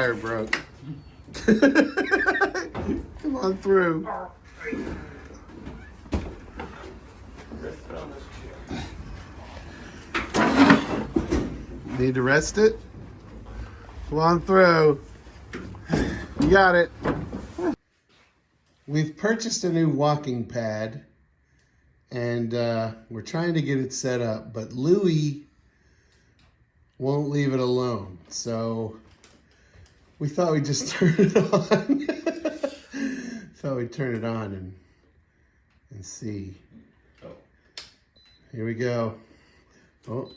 tire broke. Come on through. Need to rest it? Come on through. You got it. We've purchased a new walking pad and we're trying to get it set up, but Louie won't leave it alone. So we thought we'd just turn it on. Thought we'd turn it on and see. Here we go. Oh.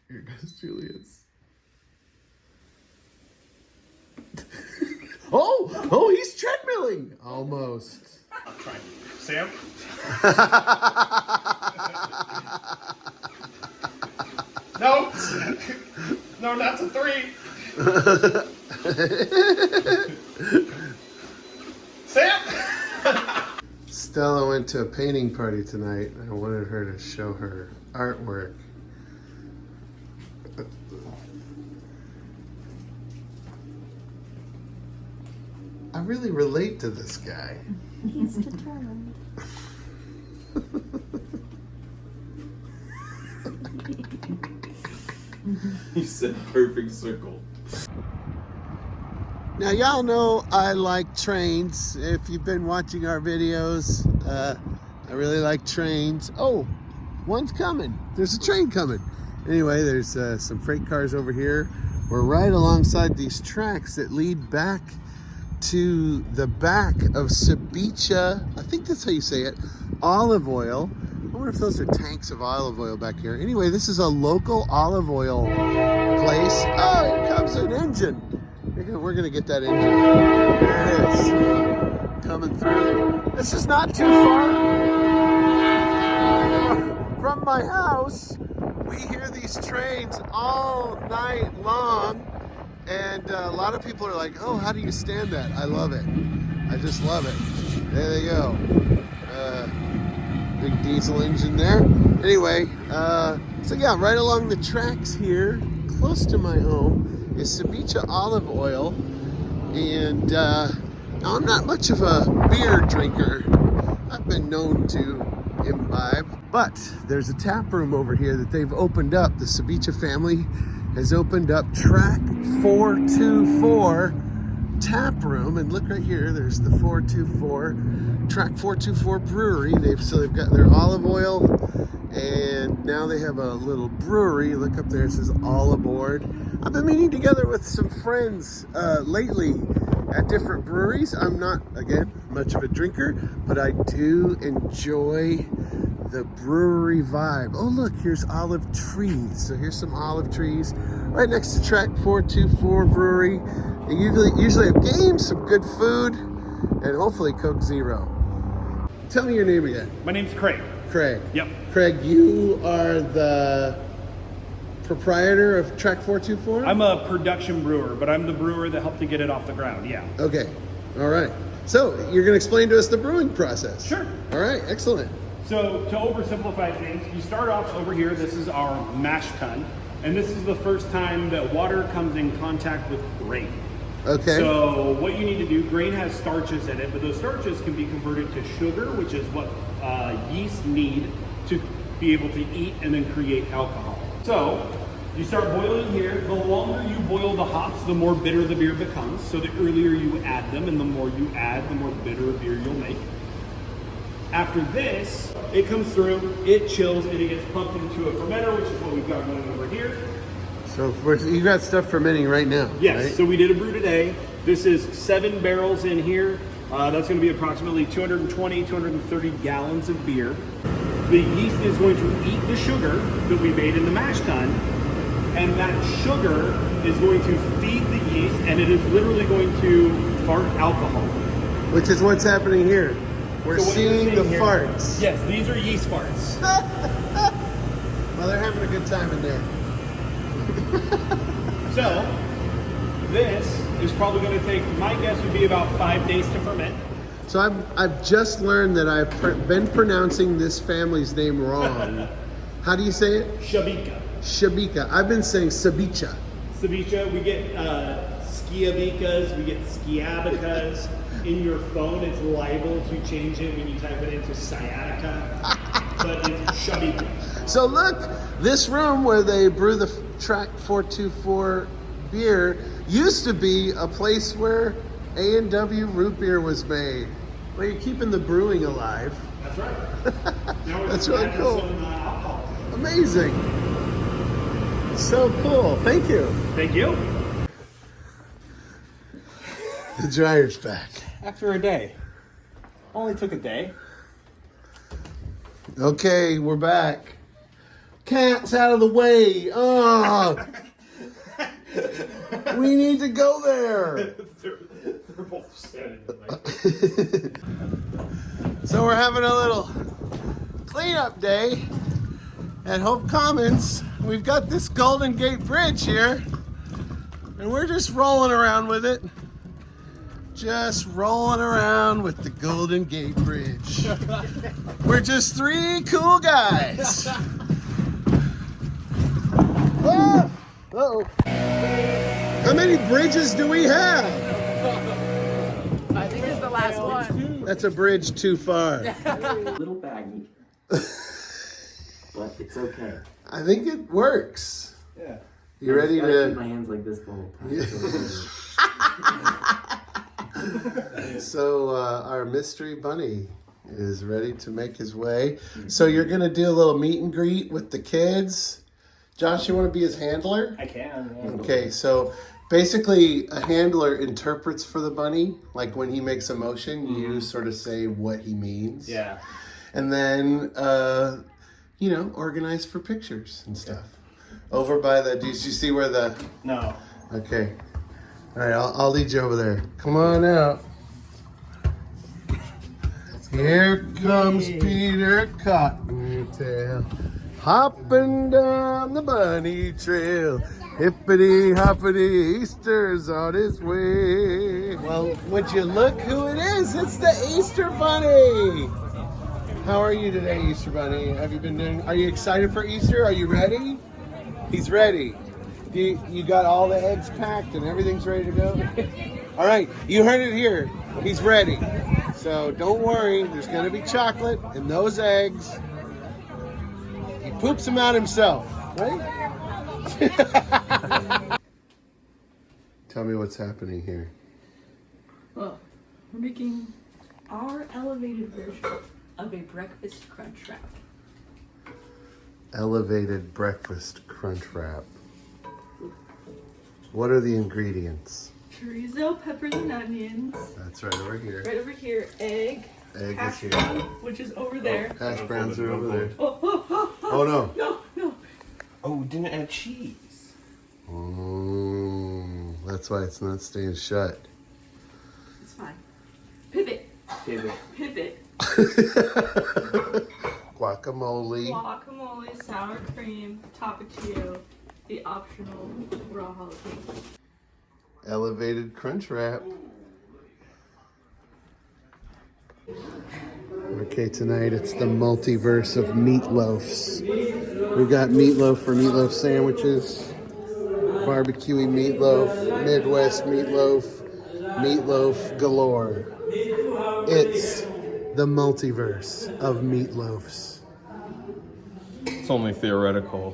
Here goes Julius. Oh, he's treadmilling. Almost. I'm trying. Sam? No. No, that's a 3. Sam? Stella went to a painting party tonight, and I wanted her to show her artwork. I really relate to this guy. He's determined. He said perfect circle. Now y'all know I like trains. If you've been watching our videos, I really like trains. Oh, one's coming. There's a train coming. Anyway, there's some freight cars over here. We're right alongside these tracks that lead back to the back of Ceviche. I think that's how you say it. Olive oil. I wonder if those are tanks of olive oil back here. Anyway, this is a local olive oil place. Oh, here comes an engine. We're gonna get that engine. There it is. Coming through. This is not too far from my house. We hear these trains all night long. And a lot of people are like, oh, how do you stand that? I love it. I just love it. There they go. Big diesel engine there. Anyway, so yeah, right along the tracks here, close to my home, is Ceviche olive oil. And now I'm not much of a beer drinker. I've been known to imbibe. But there's a tap room over here that they've opened up. The Ceviche family has opened up track 424 tap room, and look right here, there's the 424 track 424 brewery. They've got their olive oil, and now they have a little brewery. Look up there, it says all aboard. I've been meeting together with some friends lately at different breweries. I'm not, again, much of a drinker, but I do enjoy the brewery vibe. Oh look, here's olive trees. So here's some olive trees right next to track 424 brewery. They usually have games, some good food, and hopefully Coke Zero. Tell me your name again. My name's Craig. Craig. Yep. Craig, you are the proprietor of track 424? I'm a production brewer, but I'm the brewer that helped to get it off the ground, yeah. Okay, all right. So you're gonna explain to us the brewing process? Sure. All right, excellent. So to oversimplify things, you start off over here. This is our mash tun, and this is the first time that water comes in contact with grain. Okay. So what you need to do, grain has starches in it, but those starches can be converted to sugar, which is what yeast need to be able to eat and then create alcohol. So you start boiling here. The longer you boil the hops, the more bitter the beer becomes. So the earlier you add them, and the more you add, the more bitter a beer you'll make. After this, it comes through, it chills, and it gets pumped into a fermenter, which is what we've got going over here. So you got stuff fermenting right now? Yes, right? So we did a brew today. This is 7 barrels in here. That's going to be approximately 220, 230 gallons of beer. The yeast is going to eat the sugar that we made in the mash tun, and that sugar is going to feed the yeast, and it is literally going to fart alcohol. Which is what's happening here. We're So seeing the here, farts. Yes, these are yeast farts. Well, they're having a good time in there. So, this is probably going to take, my guess would be about 5 days to ferment. So I've just learned that I've been pronouncing this family's name wrong. How do you say it? Shabika. Shabika. I've been saying Sabicha. Sabicha, we get skiabikas, we get skiabicas. In your phone, it's liable to change it when you type it into sciatica, but it's Shabika. So look, this room where they brew the Track 424 beer used to be a place where A&W root beer was made. Well, you're keeping the brewing alive. That's right. Now we're That's just really adding cool. some alcohol. Amazing. So cool. Thank you. Thank you. The dryer's back. After a day. Only took a day. Okay, we're back. Cat's out of the way. Oh, we need to go there. They're both standing. So we're having a little cleanup day at Hope Commons. We've got this Golden Gate Bridge here, and we're just rolling around with it. Just rolling around with the Golden Gate Bridge. We're just three cool guys. Oh, uh-oh. How many bridges do we have? I think it's the last one. That's a bridge too far. Little baggy, but it's okay. I think it works. Yeah. You ready I keep my to? hands like this the whole time. So our mystery bunny is ready to make his way. So you're gonna do a little meet and greet with the kids. Josh, you want to be his handler? I can. Yeah. Okay, so basically a handler interprets for the bunny. Like when he makes a motion, you sort of say what he means. Yeah. And then, organize for pictures and stuff. Over by the, did you see where the, No. okay. All right, I'll lead you over there. Come on out. Here comes Peter Cottontail, hopping down the bunny trail. Hippity hoppity, Easter's on his way. Well, would you look who it is? It's the Easter Bunny. How are you today, Easter Bunny? Have you been doing? Are you excited for Easter? Are you ready? He's ready. You got all the eggs packed and everything's ready to go? All right, you heard it here. He's ready. So don't worry, there's gonna be chocolate in those eggs. He poops them out himself, right? Tell me what's happening here. Well, we're making our elevated version of a breakfast crunch wrap. Elevated breakfast crunch wrap. What are the ingredients? Chorizo, peppers, and onions. That's right over here. Right over here, egg. Egg is Hash here. brown, which is over there. Hash browns are over there. Oh, Oh no. no. Oh, we didn't add cheese. Oh, that's why it's not staying shut. It's fine. Pivot. Pivot. Guacamole. Guacamole, sour cream, tapatio, the optional raw jalapeno. Elevated crunch wrap. Okay, tonight it's the multiverse of meatloafs. We got meatloaf for meatloaf sandwiches, barbecuey meatloaf, Midwest meatloaf, meatloaf galore. It's the multiverse of meatloafs. It's only theoretical.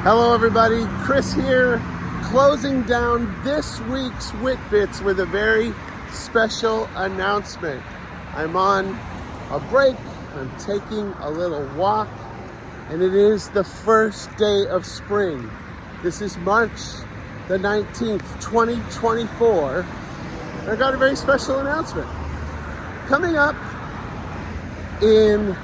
Hello everybody, Chris here, closing down this week's Whitbits with a very special announcement. I'm on a break, I'm taking a little walk, and it is the first day of spring. This is March the 19th, 2024. And I got a very special announcement. Coming up in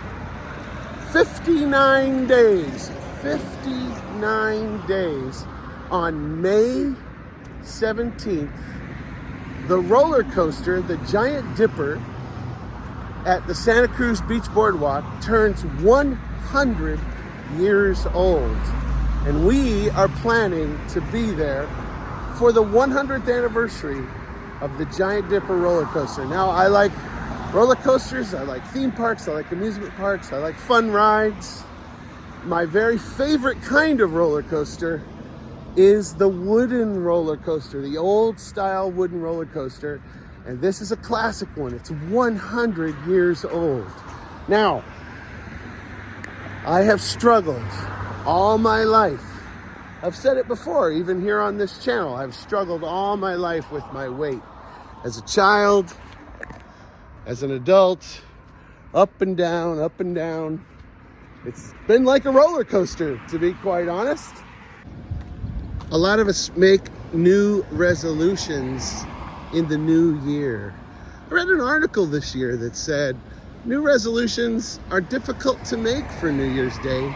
59 days, 59 days, on May 17th, the roller coaster, the Giant Dipper, at the Santa Cruz Beach Boardwalk turns 100 years old. And we are planning to be there for the 100th anniversary of the Giant Dipper roller coaster. Now, I like roller coasters, I like theme parks, I like amusement parks, I like fun rides. My very favorite kind of roller coaster is the wooden roller coaster, the old style wooden roller coaster. And this is a classic one. It's 100 years old. Now, I have struggled all my life. I've said it before, even here on this channel. I've struggled all my life with my weight. As a child, as an adult, up and down, up and down. It's been like a roller coaster, to be quite honest. A lot of us make new resolutions in the new year. I read an article this year that said new resolutions are difficult to make for New Year's Day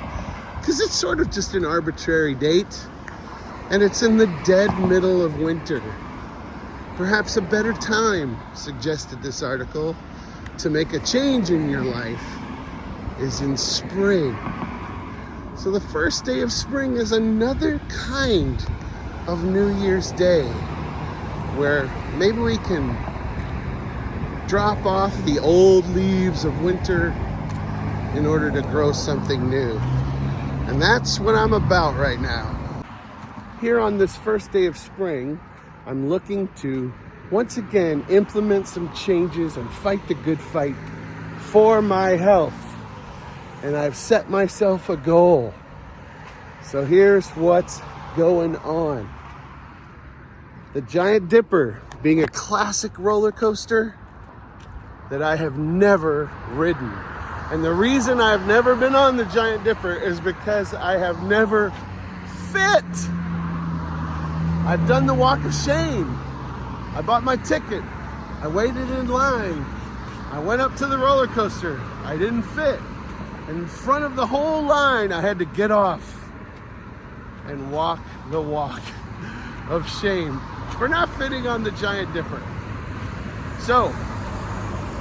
because it's sort of just an arbitrary date and it's in the dead middle of winter. Perhaps a better time, suggested this article, to make a change in your life is in spring. So the first day of spring is another kind of New Year's Day where maybe we can drop off the old leaves of winter in order to grow something new. And that's what I'm about right now. Here on this first day of spring, I'm looking to once again implement some changes and fight the good fight for my health. And I've set myself a goal. So here's what's going on. The Giant Dipper being a classic roller coaster that I have never ridden. And the reason I've never been on the Giant Dipper is because I have never fit. I've done the walk of shame. I bought my ticket. I waited in line. I went up to the roller coaster. I didn't fit. In front of the whole line, I had to get off and walk the walk of shame for not fitting on the Giant Dipper. So,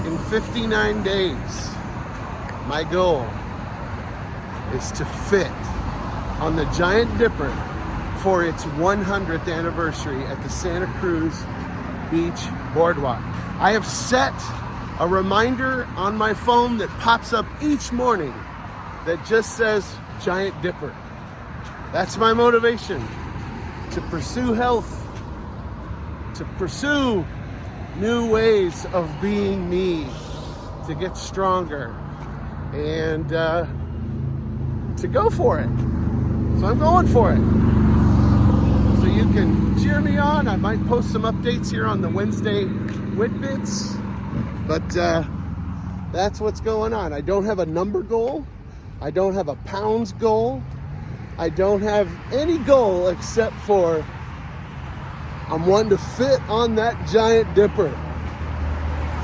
in 59 days, my goal is to fit on the Giant Dipper for its 100th anniversary at the Santa Cruz Beach Boardwalk. I have set a reminder on my phone that pops up each morning that just says Giant Dipper. That's my motivation, to pursue health, to pursue new ways of being me, to get stronger, and to go for it. So I'm going for it. So you can cheer me on. I might post some updates here on the Wednesday Whitbits. But that's what's going on. I don't have a number goal. I don't have a pounds goal. I don't have any goal except for I'm wanting to fit on that Giant Dipper.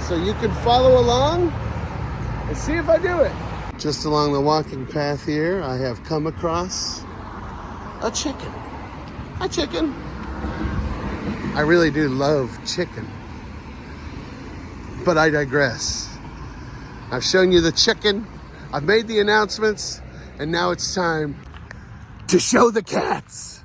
So you can follow along and see if I do it. Just along the walking path here, I have come across a chicken. Hi, chicken. I really do love chicken. But I digress. I've shown you the chicken, I've made the announcements, and now it's time to show the cats.